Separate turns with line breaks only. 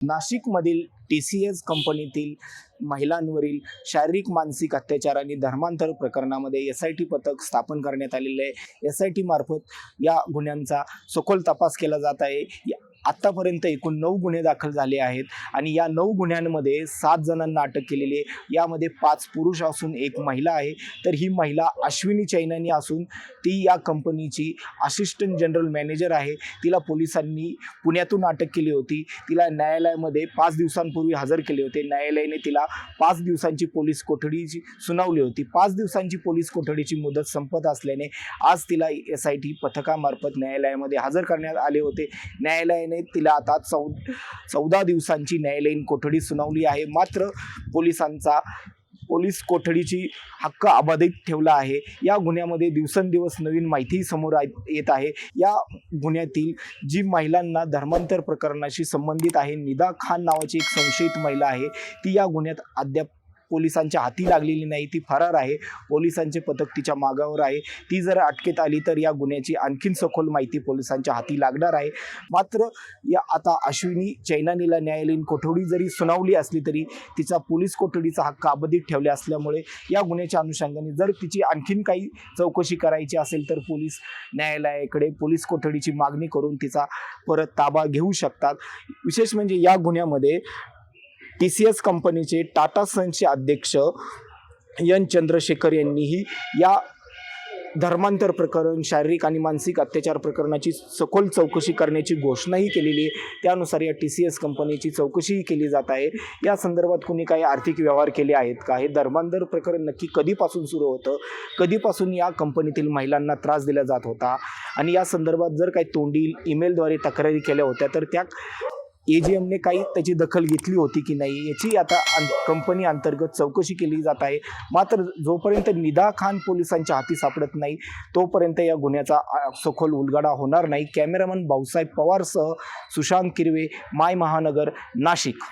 नाशिकमधील TCS कंपनीतील महिलांवरील शारीरिक मानसिक अत्याचार आणि धर्मांतर प्रकरणामध्ये SIT पथक स्थापन करण्यात आलेले आहे। SIT मार्फत या गुन्ह्यांचा सखोल तपास केला जात आहे। आतापर्यंत एकूण 9 गुन्हे दाखल झाले आहेत आणि या 9 गुन्ह्यांमध्ये 7 जणांना अटक केलेली आहे। यामध्ये 5 पुरुष असून 1 महिला आहे। तर ही महिला अश्विनी चैनानी असून ती या कंपनीची असिस्टंट जनरल मॅनेजर आहे। तिला पोलिसांनी पुण्यातून अटक केली होती। तिला न्यायालयामध्ये 5 दिवसांपूर्वी हजर केले होते। न्यायालयाने तिला 5 दिवसांची पोलीस कोठडी सुनावली होती। 5 दिवसांची पोलीस कोठडीची मुदत संपत असल्याने आज तिला SIT पथकामार्फत न्यायालयामध्ये हजर करण्यात आले होते। न्यायालयाने तिला आता 14 दिवसांची न्यायालयीन कोठडी सुनावली आहे। मात्र पोलिसांचा पोलीस कोठडीची हक्क अबाधित ठेवला आहे। या गुन्ह्यामध्ये दिवसेंदिवस नवीन माहिती समोर येत आहे। या गुन्ह्यातील जी महिलांना धर्मांतर प्रकरणाशी संबंधित आहे, निदा खान नावाची एक संशयित महिला आहे, ती या गुन्ह्यात अद्याप पोलिसांच्या हाती लागलेली नाही। ती फरार आहे। पोलिसांचे पथक तिच्या मागावर आहे। ती जर अटकेत आली तर या गुन्ह्याची आणखीन सखोल माहिती पोलिसांच्या हाती लागणार आहे। मात्र या आता अश्विनी चैनानीला न्यायालयीन कोठडी जरी सुनावली असली तरी तिचा पोलीस कोठडीचा हक्क अबाधित ठेवले असल्यामुळे या गुन्ह्याच्या अनुषंगाने जर तिची आणखीन काही चौकशी करायची असेल तर पोलीस न्यायालयाकडे पोलीस कोठडीची मागणी करून तिचा परत ताबा घेऊ शकतात। विशेष म्हणजे या गुन्ह्यामध्ये TCS कंपनीचे टाटा सन्सचे अध्यक्ष एन चंद्रशेखर यांनीही या धर्मांतर प्रकरण, शारीरिक आणि मानसिक अत्याचार प्रकरणाची सखोल चौकशी करण्याची घोषणाही केलेली आहे। त्यानुसार या TCS कंपनीची चौकशीही केली जात आहे। या संदर्भात कुणी काही आर्थिक व्यवहार केले आहेत का, हे धर्मांतर प्रकरण नक्की कधीपासून सुरू होतं, कधीपासून या कंपनीतील महिलांना त्रास दिला जात होता आणि या संदर्भात जर काही तोंडी ईमेलद्वारे तक्रारी केल्या होत्या तर त्या AGMने काही त्याची दखल घेतली होती की नाही, याची आता कंपनी अंतर्गत चौकशी केली जात आहे। मात्र जोपर्यंत निदा खान पोलिसांच्या हाती सापडत नाही तोपर्यंत या गुन्ह्याचा सखोल उलगडा होणार नाही। कॅमेरामन भाऊसाहेब पवारसह सुशांत किरवे, माय महानगर, नाशिक।